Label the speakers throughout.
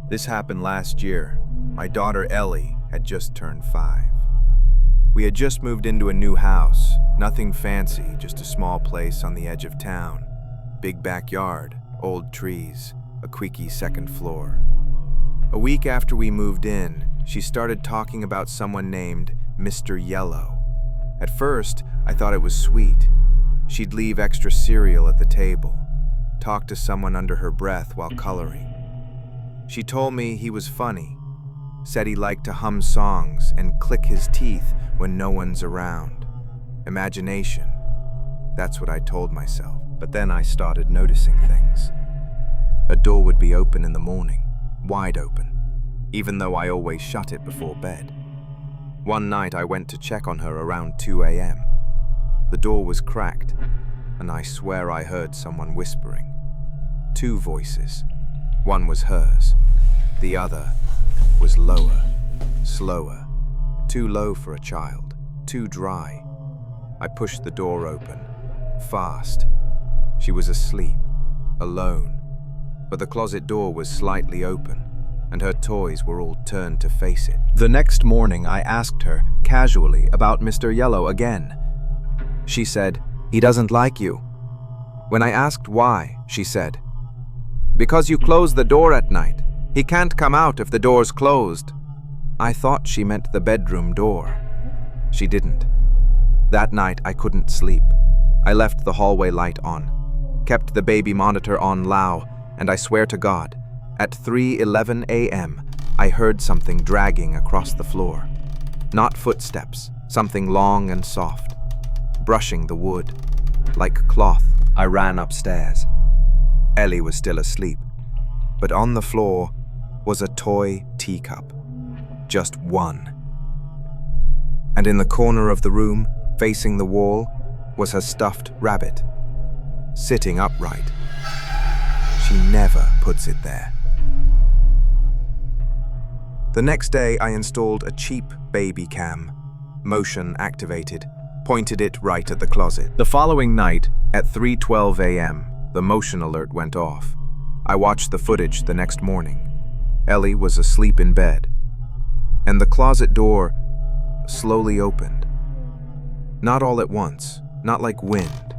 Speaker 1: This happened last year. My daughter Ellie had just turned 5. We had just moved into a new house. Nothing fancy, just a small place on the edge of town. Big backyard, old trees, a creaky second floor. A week after we moved in, she started talking about someone named Mr. Yellow. At first, I thought it was sweet. She'd leave extra cereal at the table, talk to someone under her breath while coloring. She told me he was funny, said he liked to hum songs and click his teeth when no one's around. Imagination. That's what I told myself. But then I started noticing things. A door would be open in the morning, wide open, even though I always shut it before bed. One night I went to check on her around 2 a.m. The door was cracked, and I swear I heard someone whispering. 2 voices. One was hers. The other was lower, slower, too low for a child, too dry. I pushed the door open, fast. She was asleep, alone, but the closet door was slightly open, and her toys were all turned to face it. The next morning, I asked her, casually, about Mr. Yellow again. She said, "He doesn't like you." When I asked why, she said, "Because you close the door at night. He can't come out if the door's closed." I thought she meant the bedroom door. She didn't. That night, I couldn't sleep. I left the hallway light on, kept the baby monitor on low, and I swear to God, at 3:11 a.m., I heard something dragging across the floor. Not footsteps, something long and soft, brushing the wood, like cloth. I ran upstairs. Ellie was still asleep, but on the floor was a toy teacup. Just one. And in the corner of the room, facing the wall, was her stuffed rabbit, sitting upright. She never puts it there. The next day, I installed a cheap baby cam, motion activated, pointed it right at the closet. The following night, at 3:12 a.m., the motion alert went off. I watched the footage the next morning. Ellie was asleep in bed, and the closet door slowly opened. Not all at once, not like wind.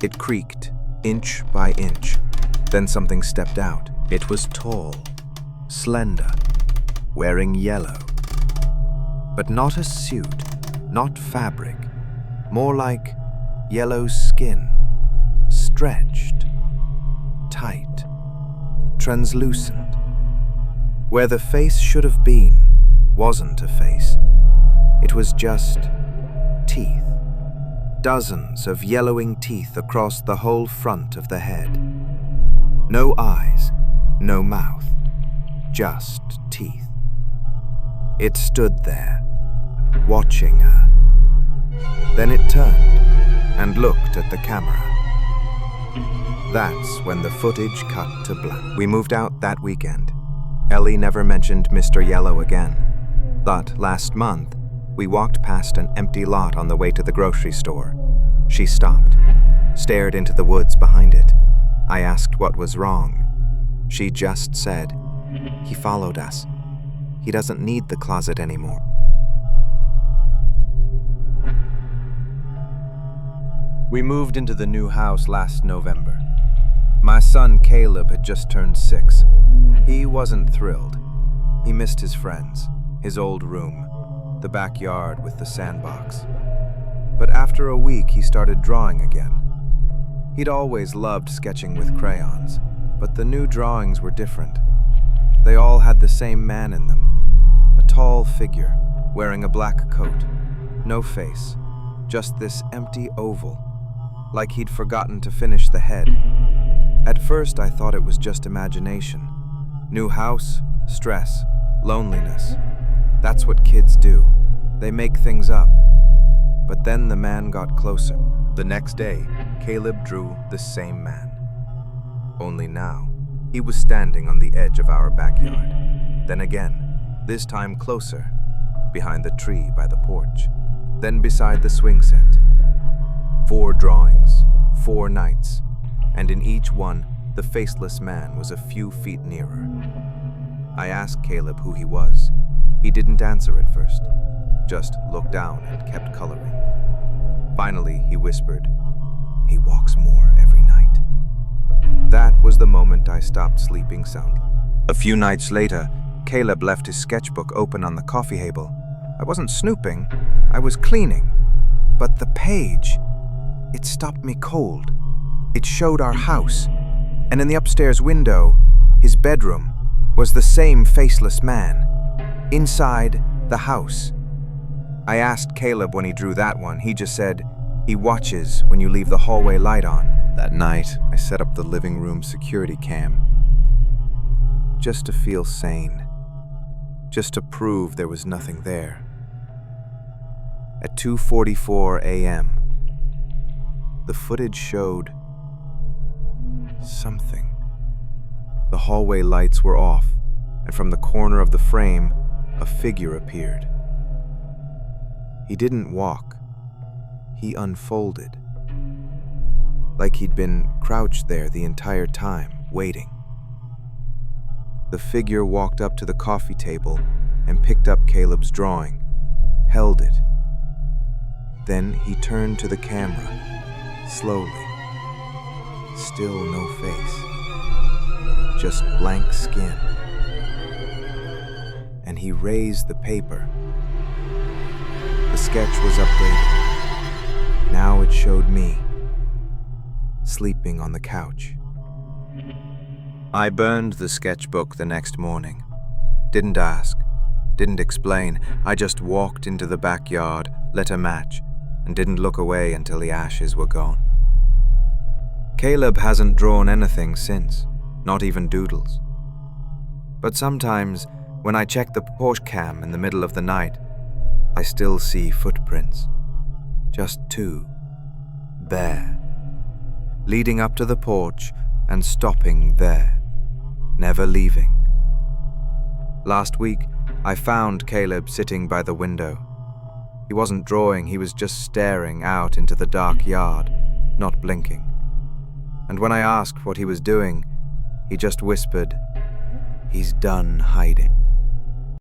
Speaker 1: It creaked, inch by inch. Then something stepped out. It was tall, slender, wearing yellow. But not a suit, not fabric. More like yellow skin, stretched, tight, translucent. Where the face should have been wasn't a face. It was just teeth. Dozens of yellowing teeth across the whole front of the head. No eyes, no mouth, just teeth. It stood there, watching her. Then it turned and looked at the camera. That's when the footage cut to black. We moved out that weekend. Ellie never mentioned Mr. Yellow again. But last month, we walked past an empty lot on the way to the grocery store. She stopped, stared into the woods behind it. I asked what was wrong. She just said, "He followed us. He doesn't need the closet anymore." We moved into the new house last November. My son Caleb had just turned 6. He wasn't thrilled. He missed his friends, his old room, the backyard with the sandbox. But after a week, he started drawing again. He'd always loved sketching with crayons, but the new drawings were different. They all had the same man in them. A tall figure, wearing a black coat. No face, just this empty oval, like he'd forgotten to finish the head. At first, I thought it was just imagination. New house, stress, loneliness. That's what kids do. They make things up. But then the man got closer. The next day, Caleb drew the same man. Only now, he was standing on the edge of our backyard. Then again, this time closer, behind the tree by the porch. Then beside the swing set. 4 drawings, 4 nights, and in each one, the faceless man was a few feet nearer. I asked Caleb who he was. He didn't answer at first, just looked down and kept coloring. Finally, he whispered, "He walks more every night." That was the moment I stopped sleeping soundly. A few nights later, Caleb left his sketchbook open on the coffee table. I wasn't snooping, I was cleaning. But the page, it stopped me cold. It showed our house, and in the upstairs window, his bedroom, was the same faceless man, inside the house. I asked Caleb when he drew that one. He just said, "He watches when you leave the hallway light on." That night, I set up the living room security cam, just to feel sane, just to prove there was nothing there. At 2:44 a.m., the footage showed something. The hallway lights were off, and from the corner of the frame, a figure appeared. He didn't walk. He unfolded, like he'd been crouched there the entire time, waiting. The figure walked up to the coffee table and picked up Caleb's drawing, held it. Then he turned to the camera, slowly. Still no face, just blank skin. And he raised the paper. The sketch was updated. Now it showed me, sleeping on the couch. I burned the sketchbook the next morning. Didn't ask, didn't explain. I just walked into the backyard, lit a match, and didn't look away until the ashes were gone. Caleb hasn't drawn anything since, not even doodles. But sometimes, when I check the porch cam in the middle of the night, I still see footprints. Just two, bare, leading up to the porch and stopping there, never leaving. Last week, I found Caleb sitting by the window. He wasn't drawing, he was just staring out into the dark yard, not blinking. And when I asked what he was doing, he just whispered, "He's done hiding."